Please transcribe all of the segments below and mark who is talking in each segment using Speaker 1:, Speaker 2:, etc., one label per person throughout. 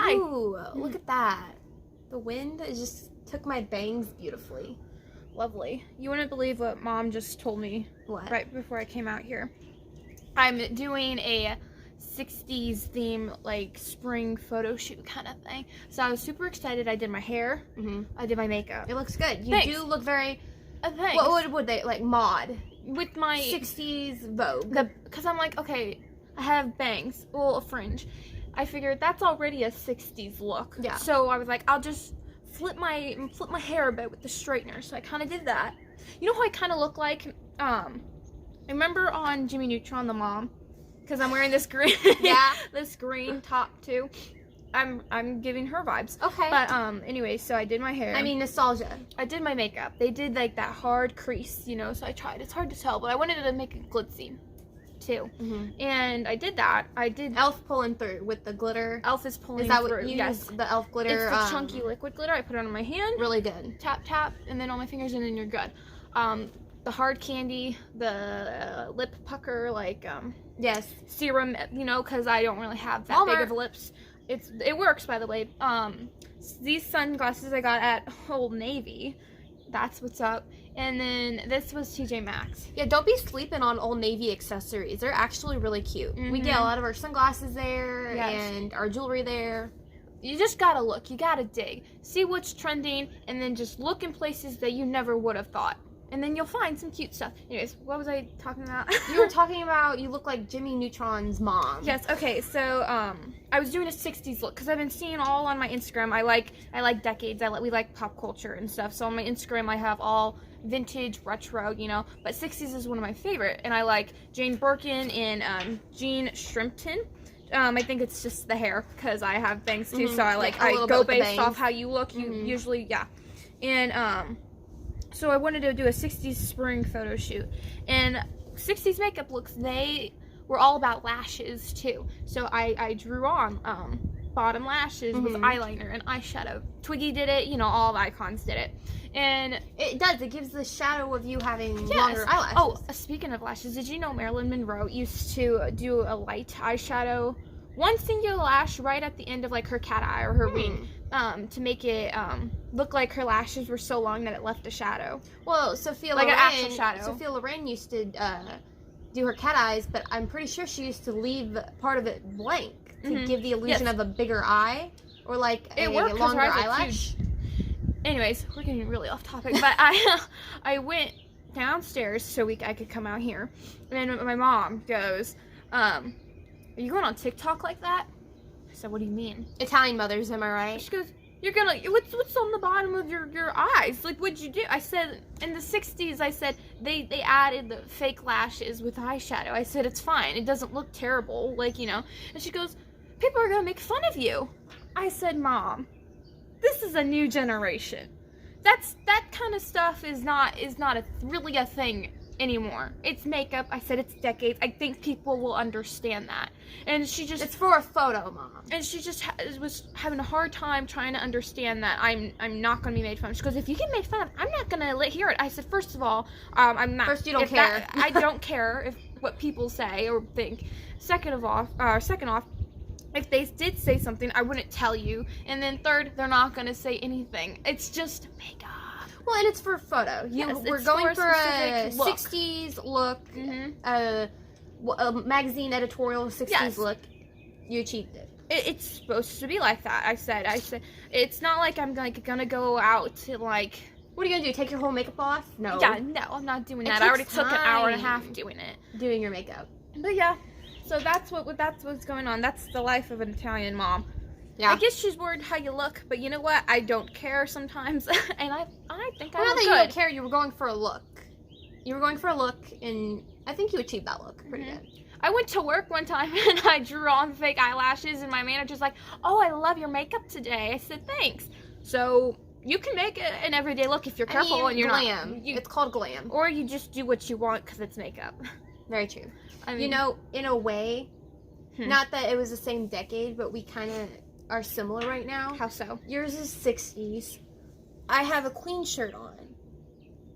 Speaker 1: Hi.
Speaker 2: Ooh, look at that. The wind just took my bangs beautifully.
Speaker 1: Lovely. You wouldn't believe what Mom just told me.
Speaker 2: What?
Speaker 1: Right before I came out here. I'm doing a 60s theme, like spring photo shoot kind of thing. So I was super excited. I did my hair. I did my makeup.
Speaker 2: It looks good. You
Speaker 1: Thanks.
Speaker 2: do look very...
Speaker 1: Thanks.
Speaker 2: What would they, like, mod?
Speaker 1: With my
Speaker 2: 60s Vogue.
Speaker 1: Because I'm like, okay, I have bangs, well, a fringe. I figured that's already a 60s look.
Speaker 2: Yeah.
Speaker 1: So I was like, I'll just flip my hair a bit with the straightener. So I kind of did that. You know who I kind of look like? Remember on Jimmy Neutron, the mom? Because I'm wearing this green, this green top too. I'm giving her vibes.
Speaker 2: Okay.
Speaker 1: But anyway, so I did my hair.
Speaker 2: I mean, nostalgia.
Speaker 1: I did my makeup. They did like that hard crease, you know. So I tried. It's hard to tell, but I wanted to make it glitzy too. And I did that. I did.
Speaker 2: Elf pulling through with the glitter.
Speaker 1: Elf is pulling
Speaker 2: Is that
Speaker 1: through.
Speaker 2: what you
Speaker 1: Yes.
Speaker 2: use? The elf glitter.
Speaker 1: It's the chunky liquid glitter. I put it on my hand.
Speaker 2: Really good.
Speaker 1: Tap tap, and then on my fingers, and then you're good. The hard candy, the lip pucker, like
Speaker 2: Yes.
Speaker 1: serum, you know, because I don't really have that big
Speaker 2: Walmart.
Speaker 1: of lips. It works, by the way. These sunglasses I got at Old Navy. That's what's up. And then this was TJ Maxx.
Speaker 2: Yeah, don't be sleeping on Old Navy accessories. They're actually really cute. We get a lot of our sunglasses there and our jewelry there.
Speaker 1: You just gotta look. You gotta dig. See what's trending, and then just look in places that you never would have thought. And then you'll find some cute stuff. Anyways, what was I talking about?
Speaker 2: You were talking about you look like Jimmy Neutron's mom.
Speaker 1: Yes. Okay. So I was doing a 60s look because I've been seeing all on my Instagram. I like decades. we like pop culture and stuff. So on my Instagram, I have all vintage, retro, you know. But 60s is one of my favorite, and I like Jane Birkin and Jean Shrimpton. I think it's just the hair because I have bangs too. So I go based off how you look. You usually and so I wanted to do a 60s spring photo shoot. And 60s makeup looks, they were all about lashes too. So I drew on bottom lashes with eyeliner and eyeshadow. Twiggy did it, you know, all the icons did it. And
Speaker 2: it does. It gives the shadow of you having longer eyelashes.
Speaker 1: Oh, speaking of lashes, did you know Marilyn Monroe used to do a light eyeshadow, one singular lash right at the end of like her cat eye or her wing, to make it look like her lashes were so long that it left a shadow.
Speaker 2: Well, Sophia
Speaker 1: like
Speaker 2: Loren,
Speaker 1: an actual shadow.
Speaker 2: Sophia Loren used to do her cat eyes, but I'm pretty sure she used to leave part of it blank to give the illusion of a bigger eye or like a longer eyelash.
Speaker 1: Anyways, we're getting really off topic, but I went downstairs so I could come out here, and then my mom goes, "Are you going on TikTok like that?" I said, "What do you mean?"
Speaker 2: Italian mothers, am I right?
Speaker 1: She goes, "You're gonna what's on the bottom of your eyes? Like, what'd you do?" I said, in the 60s, I said they added the fake lashes with eyeshadow. I said, it's fine. It doesn't look terrible, like, you know. And she goes, "People are gonna make fun of you." I said, "Mom, this is a new generation. That kind of stuff is not really a thing anymore. It's makeup." I said, "It's decades. I think people will understand that." And she just...
Speaker 2: It's for a photo, Mom.
Speaker 1: And she just was having a hard time trying to understand that I'm not going to be made fun of. She goes, "If you get made fun of, I'm not going to hear it." I said, "First of all, I'm not."
Speaker 2: First, you don't care.
Speaker 1: I don't care if what people say or think. Second off, if they did say something, I wouldn't tell you. And then third, they're not going to say anything. It's just makeup.
Speaker 2: Well, and it's for a photo. We're going for a 60s look, a magazine editorial 60s look. You achieved it.
Speaker 1: It's supposed to be like that. I said, it's not like I'm gonna go out to like...
Speaker 2: What are you gonna do? Take your whole makeup off? No.
Speaker 1: Yeah, no, I'm not doing that. I already took an hour and a half doing it.
Speaker 2: Doing your makeup.
Speaker 1: But yeah, so that's what's going on. That's the life of an Italian mom.
Speaker 2: Yeah.
Speaker 1: I guess she's worried how you look, but you know what? I don't care sometimes, and I think I look good.
Speaker 2: You don't care. You were going for a look. You were going for a look, and I think you achieved that look pretty good.
Speaker 1: I went to work one time, and I drew on fake eyelashes, and my manager's like, "Oh, I love your makeup today." I said, "Thanks." So you can make it an everyday look if you're careful and you're
Speaker 2: glam. It's called glam.
Speaker 1: Or you just do what you want because it's makeup.
Speaker 2: Very true.
Speaker 1: I mean,
Speaker 2: you know, in a way, not that it was the same decade, but we kind of are similar right now.
Speaker 1: How so?
Speaker 2: Yours is 60s. I have a Queen shirt on.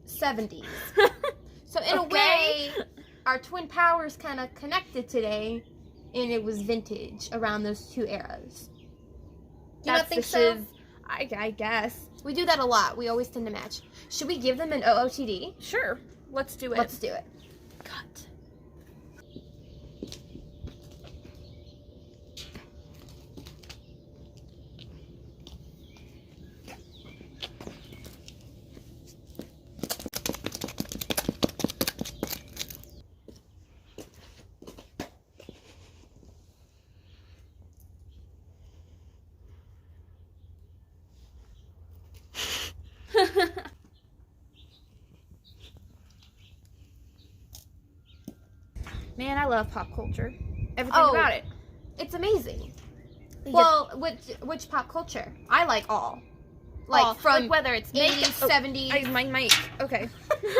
Speaker 2: 70s. So in a way, our twin powers kind of connected today, and it was vintage around those two eras. You don't think so?
Speaker 1: I guess.
Speaker 2: We do that a lot. We always tend to match. Should we give them an OOTD?
Speaker 1: Sure. Let's do it.
Speaker 2: Let's do it.
Speaker 1: Cut. Man, I love pop culture. Everything about it.
Speaker 2: It's amazing. Well, which pop culture? I like all. Like from
Speaker 1: whether it's
Speaker 2: 80s, 70s.
Speaker 1: My mic. Okay.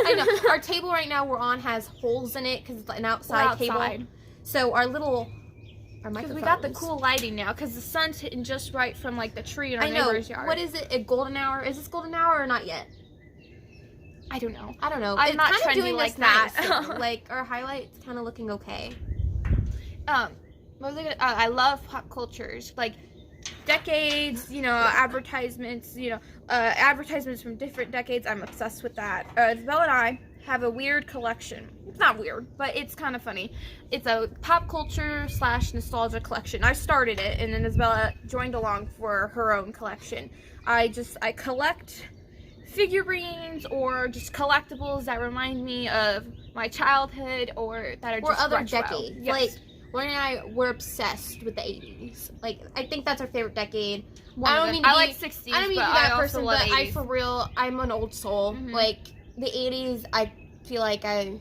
Speaker 2: I know. Our table right now we're on has holes in it because it's an outside table. So our microphones.
Speaker 1: We got the cool lighting now because the sun's hitting just right from like the tree in our neighbor's yard.
Speaker 2: What is it? A golden hour? Is this golden hour or not yet?
Speaker 1: I don't know.
Speaker 2: I'm not trendy like that. Nice. Like our highlights kind of looking okay.
Speaker 1: I love pop cultures, like decades, advertisements, advertisements from different decades. I'm obsessed with that. Isabella and I have a weird collection. It's not weird, but it's kind of funny. It's a pop culture / nostalgia collection. I started it, and then Isabella joined along for her own collection. I collect figurines or just collectibles that remind me of my childhood or that are just
Speaker 2: other
Speaker 1: retro.
Speaker 2: decades.
Speaker 1: Yes.
Speaker 2: Like Laurena and I were obsessed with the 80s. Like I think that's our favorite decade.
Speaker 1: I like 60s.
Speaker 2: I don't mean to be that person, but I'm an old soul.
Speaker 1: Mm-hmm.
Speaker 2: Like the 80s, I feel like I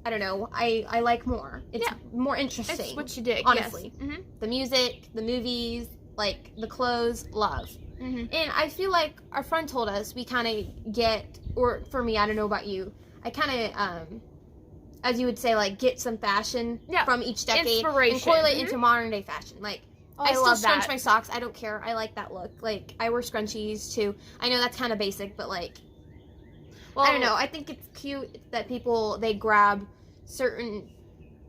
Speaker 2: don't know. I like more. It's more interesting.
Speaker 1: It's what you dig.
Speaker 2: Honestly,
Speaker 1: yes. Mm-hmm.
Speaker 2: The music, the movies, like the clothes, love.
Speaker 1: Mm-hmm.
Speaker 2: And I feel like our friend told us we kind of get, or for me, I don't know about you, I kind of, as you would say, like get some fashion from each decade and correlate into modern day fashion. Like, I still scrunch my socks. I don't care. I like that look. Like, I wear scrunchies too. I know that's kind of basic, but like, I don't know. I think it's cute that they grab certain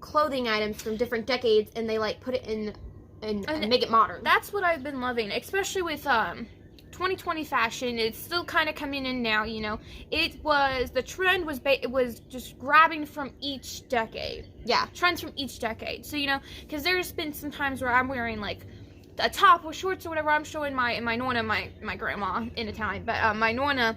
Speaker 2: clothing items from different decades and they like put it in and make it modern.
Speaker 1: That's what I've been loving, especially with 2020 fashion. It's still kind of coming in now, the trend was it was just grabbing from each decade.
Speaker 2: Yeah.
Speaker 1: Trends from each decade. So, because there's been some times where I'm wearing like a top with shorts or whatever. I'm showing my nonna, my grandma in Italian, but my nonna,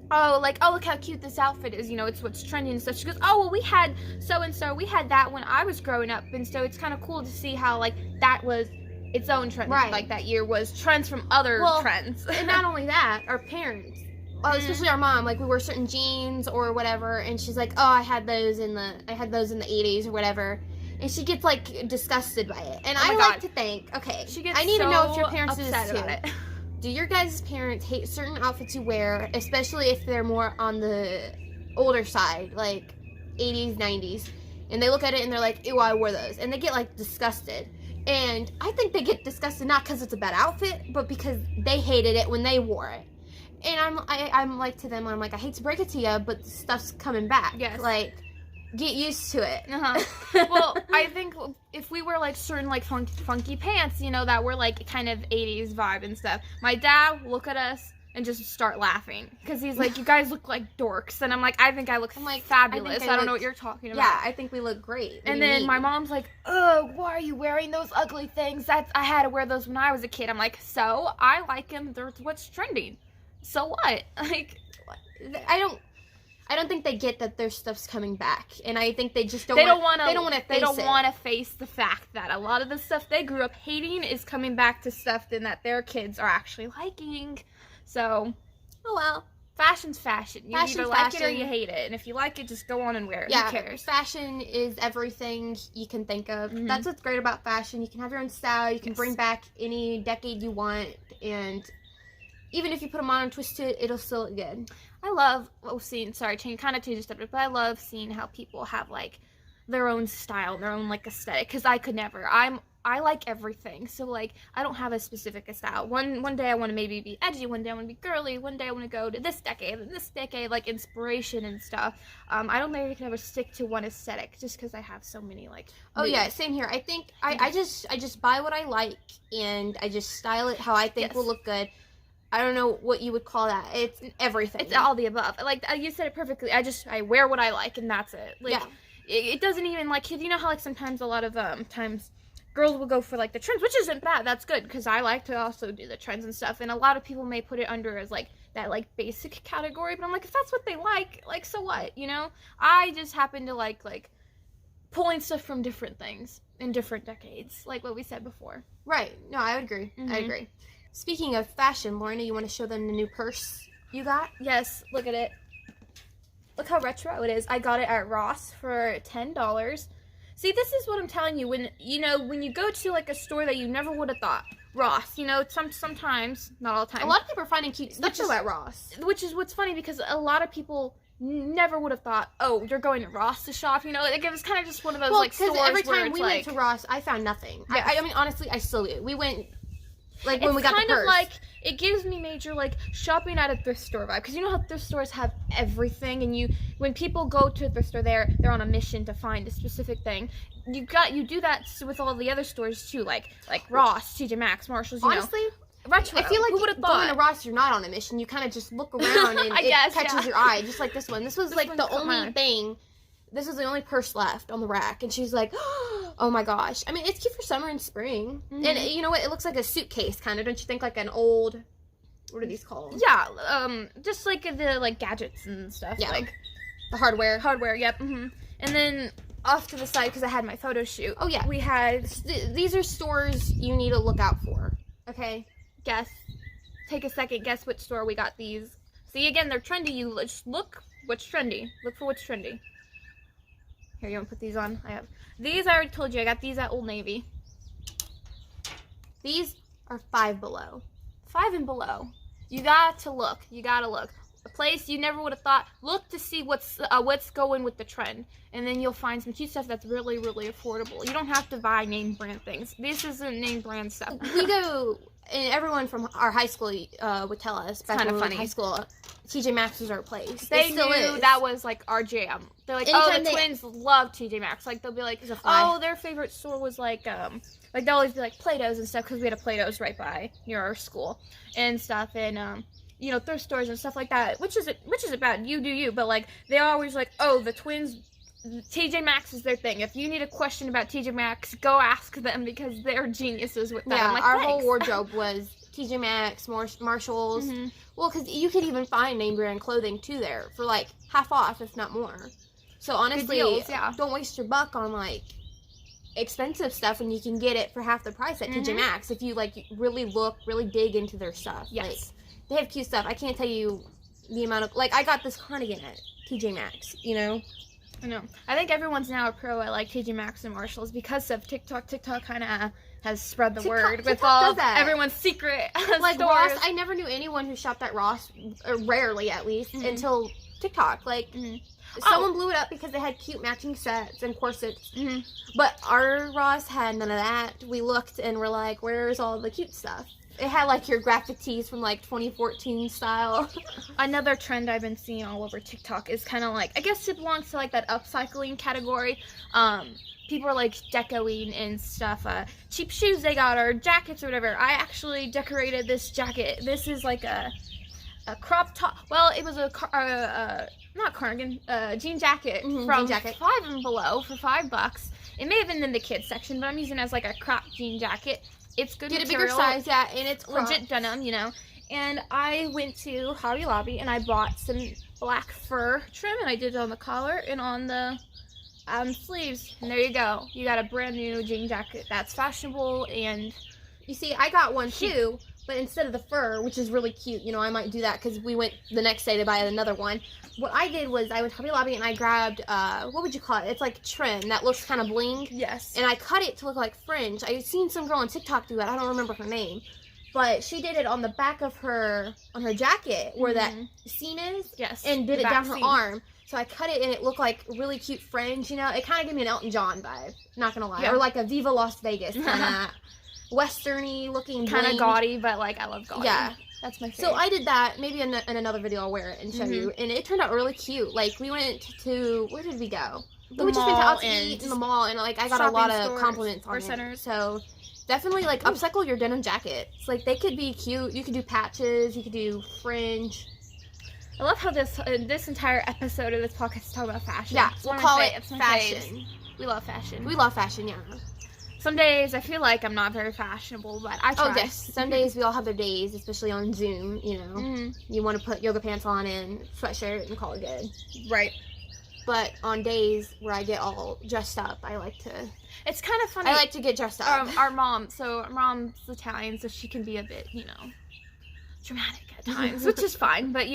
Speaker 1: look how cute this outfit is, it's what's trending and stuff. She goes, oh, well, we had so-and-so, we had that when I was growing up, and so it's kind of cool to see how, like, that was its own trend.
Speaker 2: Right.
Speaker 1: Like, that year was trends from other trends.
Speaker 2: And not only that, our parents, especially our mom, like, we wear certain jeans or whatever, and she's like, oh, I had those in the 80s or whatever, and she gets, like, disgusted by it. And I like to think, okay, I need to know if your parents do this too. About it. Do your guys' parents hate certain outfits you wear, especially if they're more on the older side, like 80s, 90s, and they look at it and they're like, ew, I wore those, and they get like disgusted. And I think they get disgusted not because it's a bad outfit, but because they hated it when they wore it. And I'm like to them, I'm like, I hate to break it to you, but stuff's coming back.
Speaker 1: Yes.
Speaker 2: Like, get used to it.
Speaker 1: Well, I think if we wear like certain like funky pants, that were like kind of 80s vibe and stuff, my dad will look at us and just start laughing because he's like, you guys look like dorks, and I'm like, I think I look fabulous. I don't know what you're talking about.
Speaker 2: Yeah, I think we look great.
Speaker 1: And then my mom's like, oh, why are you wearing those ugly things? I had to wear those when I was a kid. I'm like, so I like them. They're what's trending. So what? Like,
Speaker 2: I don't think they get that their stuff's coming back, and I think they just
Speaker 1: don't want
Speaker 2: to
Speaker 1: face the fact that a lot of the stuff they grew up hating is coming back to stuff that their kids are actually liking. So,
Speaker 2: oh well,
Speaker 1: fashion's fashion. You either like it or you hate it, and if you like it, just go on and wear it.
Speaker 2: Yeah,
Speaker 1: who cares?
Speaker 2: Fashion is everything you can think of. Mm-hmm. That's what's great about fashion. You can have your own style. You can bring back any decade you want, and even if you put a modern twist to it, it'll still look good.
Speaker 1: I love seeing, kind of change the subject, but I love seeing how people have, like, their own style, their own, like, aesthetic, because I could never. I like everything. So, like, I don't have a specific style. One day I want to maybe be edgy, one day I want to be girly, one day I want to go to this decade, like, inspiration and stuff. I don't think I can ever stick to one aesthetic just because I have so many, like,
Speaker 2: oh, yeah, same here. I think I just buy what I like, and I just style it how I think will look good. I don't know what you would call that. It's everything.
Speaker 1: It's all the above. Like, you said it perfectly. I wear what I like, and that's it. Like, it doesn't even, like, you know how, like, sometimes a lot of times girls will go for, like, the trends, which isn't bad. That's good, because I like to also do the trends and stuff, and a lot of people may put it under as, like, that, like, basic category, but I'm like, if that's what they like, so what, you know? I just happen to like pulling stuff from different things in different decades, like what we said before.
Speaker 2: Right. No, I would agree. I agree. Speaking of fashion, Lorena, you want to show them the new purse you got?
Speaker 1: Yes, look at it. Look how retro it is. I got it at Ross for $10. See, this is what I'm telling you. When you go to, like, a store that you never would have thought, Ross, you know, sometimes, not all the time.
Speaker 2: A lot of people are finding cute stuff at Ross.
Speaker 1: Which is what's funny, because a lot of people never would have thought, oh, you're going to Ross to shop, you know? Like, it was kind of just one of those, like, stores
Speaker 2: every time
Speaker 1: where
Speaker 2: we went to Ross, I found nothing.
Speaker 1: Yes.
Speaker 2: I mean, honestly, I still do. We went... Like, when we got the purse.
Speaker 1: It's kind of like, it gives me major, like, shopping at a thrift store vibe. Because you know how thrift stores have everything, and when people go to a thrift store, they're on a mission to find a specific thing. You do that with all the other stores, too, like Ross, TJ Maxx, Marshalls,
Speaker 2: Honestly,
Speaker 1: retro.
Speaker 2: I feel like
Speaker 1: who would have thought?
Speaker 2: Going to Ross, you're not on a mission. You kind of just look around, and it catches your eye, just like this one. This was, like, the only thing... This was the only purse left on the rack, and she's like, oh my gosh. I mean, it's cute for summer and spring. And you know what? It looks like a suitcase, kind of. Don't you think? Like an old, what are these called?
Speaker 1: Yeah, just like the, like, gadgets and stuff.
Speaker 2: Yeah.
Speaker 1: Like,
Speaker 2: the hardware.
Speaker 1: Hardware, yep. And then off to the side, because I had my photo shoot.
Speaker 2: Oh, yeah.
Speaker 1: We had...
Speaker 2: These are stores you need to look out for. Okay?
Speaker 1: Guess. Take a second. Guess which store we got these. See, again, they're trendy. You just look what's trendy. Look for what's trendy. Here, you want to put these on? I have these. I already told you. I got these at Old Navy.
Speaker 2: These are Five Below.
Speaker 1: 5 and Below. You got to look. You got to look. A place you never would have thought. Look to see what's going with the trend. And then you'll find some cute stuff that's really, really affordable. You don't have to buy name brand things. This isn't name brand stuff.
Speaker 2: We go... And everyone from our high school would tell us back when we were in high school, TJ Maxx was our place.
Speaker 1: They knew that was, like, our jam. They're like, anytime the twins love TJ Maxx. Like, they'll be like, oh, their their store was, like they'll always be like Play-Dohs and stuff, because we had a Play-Dohs right by near our school and stuff. And, you know, thrift stores and stuff like that, which isn't bad. You do you. But, like, they always like, oh, the twins... TJ Maxx is their thing. If you need a question about TJ Maxx, go ask them, because they're geniuses with that.
Speaker 2: Yeah,
Speaker 1: like,
Speaker 2: our whole wardrobe was TJ Maxx, Marshalls. Well, because you could even find name brand clothing too there for like half off, if not more. So honestly,
Speaker 1: deals, yeah.
Speaker 2: Don't waste your buck on like expensive stuff when you can get it for half the price at TJ Maxx if you like really dig into their stuff.
Speaker 1: Yes,
Speaker 2: like, they have cute stuff. I can't tell you the amount of I got this cardigan at TJ Maxx. You know.
Speaker 1: I know. I think everyone's now a pro at, like, TJ Maxx and Marshalls because of TikTok. TikTok kind of has spread the word with all everyone's secret
Speaker 2: like
Speaker 1: stores.
Speaker 2: Ross. I never knew anyone who shopped at Ross, or rarely at least, until TikTok. Like, someone blew it up because they had cute matching sets and corsets. But our Ross had none of that. We looked and we're like, where's all the cute stuff? It had, like, your graphic tees from, like, 2014 style.
Speaker 1: Another trend I've been seeing all over TikTok is kind of, like, I guess it belongs to, like, that upcycling category. People are, like, decoing and stuff. Cheap shoes they got, or jackets or whatever. I actually decorated this jacket. This is, like, a crop top. Well, it was not cardigan, jean jacket from 5 and Below for $5. It may have been in the kids section, but I'm using it as, like, a crop jean jacket. It's good material.
Speaker 2: Get a bigger size, yeah, and it's
Speaker 1: legit denim, you know. And I went to Hobby Lobby and I bought some black fur trim, and I did it on the collar and on the sleeves. And there you go. You got a brand new jean jacket that's fashionable. And
Speaker 2: you see, I got one too, but instead of the fur, which is really cute, you know, I might do that because we went the next day to buy another one. What I did was I went to Hobby Lobby and I grabbed, what would you call it? It's like trim that looks kind of bling.
Speaker 1: Yes.
Speaker 2: And I cut it to look like fringe. I've seen some girl on TikTok do that. I don't remember her name. But she did it on the back of on her jacket where that seam is.
Speaker 1: Yes.
Speaker 2: And did it down her arm. So I cut it and it looked like really cute fringe, you know? It kind of gave me an Elton John vibe, not gonna lie.
Speaker 1: Yeah.
Speaker 2: Or like a Viva Las Vegas kind of westerny looking
Speaker 1: Kind of
Speaker 2: bling.
Speaker 1: gaudy, but like I love gaudy.
Speaker 2: Yeah.
Speaker 1: That's my favorite.
Speaker 2: So I did that. Maybe in another video I'll wear it and show you. And it turned out really cute. Like we went to, where did we go?
Speaker 1: The
Speaker 2: We just went
Speaker 1: mall
Speaker 2: out to eat in the mall and like I got a
Speaker 1: shopping
Speaker 2: lot of
Speaker 1: stores
Speaker 2: compliments on
Speaker 1: or
Speaker 2: it.
Speaker 1: centers.
Speaker 2: So definitely like upcycle your denim jackets. Like they could be cute. You could do patches. You could do fringe.
Speaker 1: I love how this entire episode of this podcast is talking about fashion.
Speaker 2: Yeah,
Speaker 1: It's
Speaker 2: we'll
Speaker 1: one of my
Speaker 2: call
Speaker 1: fa-
Speaker 2: it
Speaker 1: it's my
Speaker 2: fashion.
Speaker 1: faves. We love fashion.
Speaker 2: We love fashion, yeah.
Speaker 1: Some days I feel like I'm not very fashionable, but I try.
Speaker 2: Oh yes, some days we all have their days, especially on Zoom. You know, you want to put yoga pants on and sweatshirt and call it good.
Speaker 1: Right.
Speaker 2: But on days where I get all dressed up, I like to.
Speaker 1: It's kind of funny.
Speaker 2: I like to get dressed up.
Speaker 1: Our mom's Italian, so she can be a bit, dramatic at times, which is fine. But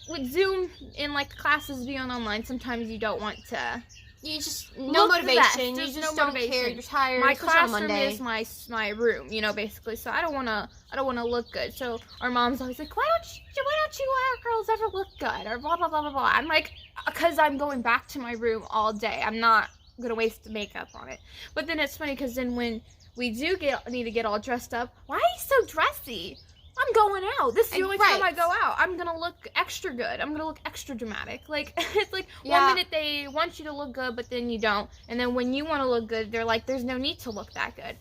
Speaker 1: with Zoom and like classes being online, sometimes you don't want to.
Speaker 2: You just
Speaker 1: Look the best.
Speaker 2: motivation. You
Speaker 1: There's
Speaker 2: just
Speaker 1: no
Speaker 2: don't
Speaker 1: motivation.
Speaker 2: care. You're tired.
Speaker 1: My
Speaker 2: especially on
Speaker 1: classroom
Speaker 2: Monday.
Speaker 1: is my room, basically. So I don't wanna look good. So our mom's always like, why don't you girls ever look good or blah blah blah blah blah. I'm like, because I'm going back to my room all day. I'm not gonna waste the makeup on it. But then it's funny because then when we do need to get all dressed up, why are you so dressy? I'm going out. This is the only time I go out. I'm gonna look extra good. I'm gonna look extra dramatic. Like it's like one minute they want you to look good, but then you don't. And then when you want to look good, they're like, "There's no need to look that good."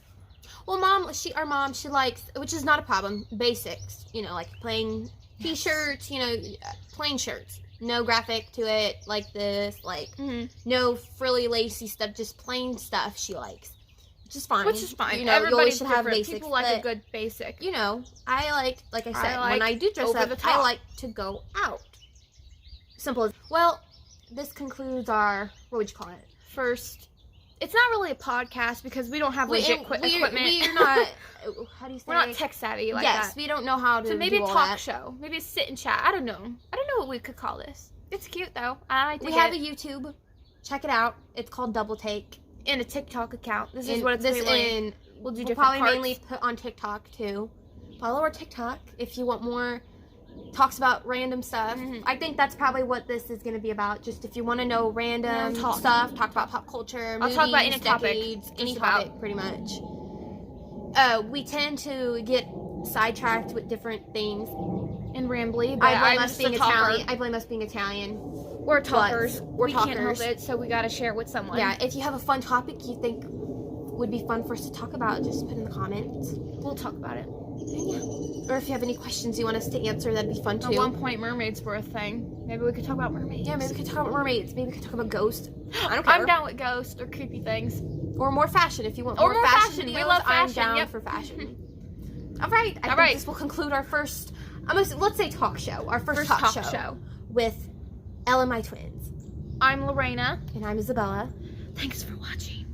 Speaker 2: Well, our mom, she likes, which is not a problem, basics. Like plain t-shirts. Plain shirts. No graphic to it, like this. Like no frilly, lacy stuff. Just plain stuff. She likes. Which is fine.
Speaker 1: Everybody
Speaker 2: always should have
Speaker 1: different.
Speaker 2: basics.
Speaker 1: People like a good basic.
Speaker 2: I like I said,
Speaker 1: like
Speaker 2: when I do dress
Speaker 1: over
Speaker 2: up,
Speaker 1: the top.
Speaker 2: I like to go out. Simple as. Well, this concludes our, what would you call it?
Speaker 1: First, it's not really a podcast because we don't have legit equipment.
Speaker 2: We're not, how do you say?
Speaker 1: We're not tech savvy like that.
Speaker 2: Yes, we don't know how to
Speaker 1: So maybe
Speaker 2: do
Speaker 1: a
Speaker 2: all
Speaker 1: talk
Speaker 2: that.
Speaker 1: show. Maybe a sit and chat. I don't know what we could call this. It's cute though. I like
Speaker 2: We have a YouTube. Check it out. It's called Double Take.
Speaker 1: in a TikTok account. This is
Speaker 2: And
Speaker 1: what it's
Speaker 2: this
Speaker 1: mainly. We'll do different
Speaker 2: probably
Speaker 1: parts.
Speaker 2: mainly put on TikTok too. Follow our TikTok if you want more talks about random stuff. I think that's probably what this is going to be about. Just if you want to know random stuff, talk about pop culture,
Speaker 1: I'll
Speaker 2: movies,
Speaker 1: talk about any
Speaker 2: decades,
Speaker 1: topic,
Speaker 2: any
Speaker 1: just
Speaker 2: topic
Speaker 1: about.
Speaker 2: pretty much. We tend to get sidetracked with different things.
Speaker 1: and rambly. But
Speaker 2: I blame
Speaker 1: I'm
Speaker 2: us
Speaker 1: just
Speaker 2: being
Speaker 1: a talker.
Speaker 2: Italian. I blame us being Italian.
Speaker 1: We're talkers.
Speaker 2: We're
Speaker 1: we can't
Speaker 2: talkers.
Speaker 1: help it, so we gotta share it with someone.
Speaker 2: Yeah, if you have a fun topic you think would be fun for us to talk about, just put in the comments.
Speaker 1: We'll talk about it.
Speaker 2: Yeah. Or if you have any questions you want us to answer, that'd be fun too.
Speaker 1: At one point, mermaids were a thing. Maybe we could talk about mermaids.
Speaker 2: Yeah, maybe we could talk about mermaids. Maybe we could talk about ghosts. I don't care.
Speaker 1: I'm down with ghosts or creepy things.
Speaker 2: Or more fashion if you want.
Speaker 1: Or
Speaker 2: more
Speaker 1: more
Speaker 2: fashion.
Speaker 1: fashion. We
Speaker 2: Videos,
Speaker 1: love
Speaker 2: I'm
Speaker 1: fashion,
Speaker 2: down
Speaker 1: yep.
Speaker 2: for fashion. All right. I think this will conclude our first. Let's say talk show. Our first talk show with Ella and my twins.
Speaker 1: I'm Laurena.
Speaker 2: And I'm Isabella.
Speaker 1: Thanks for watching.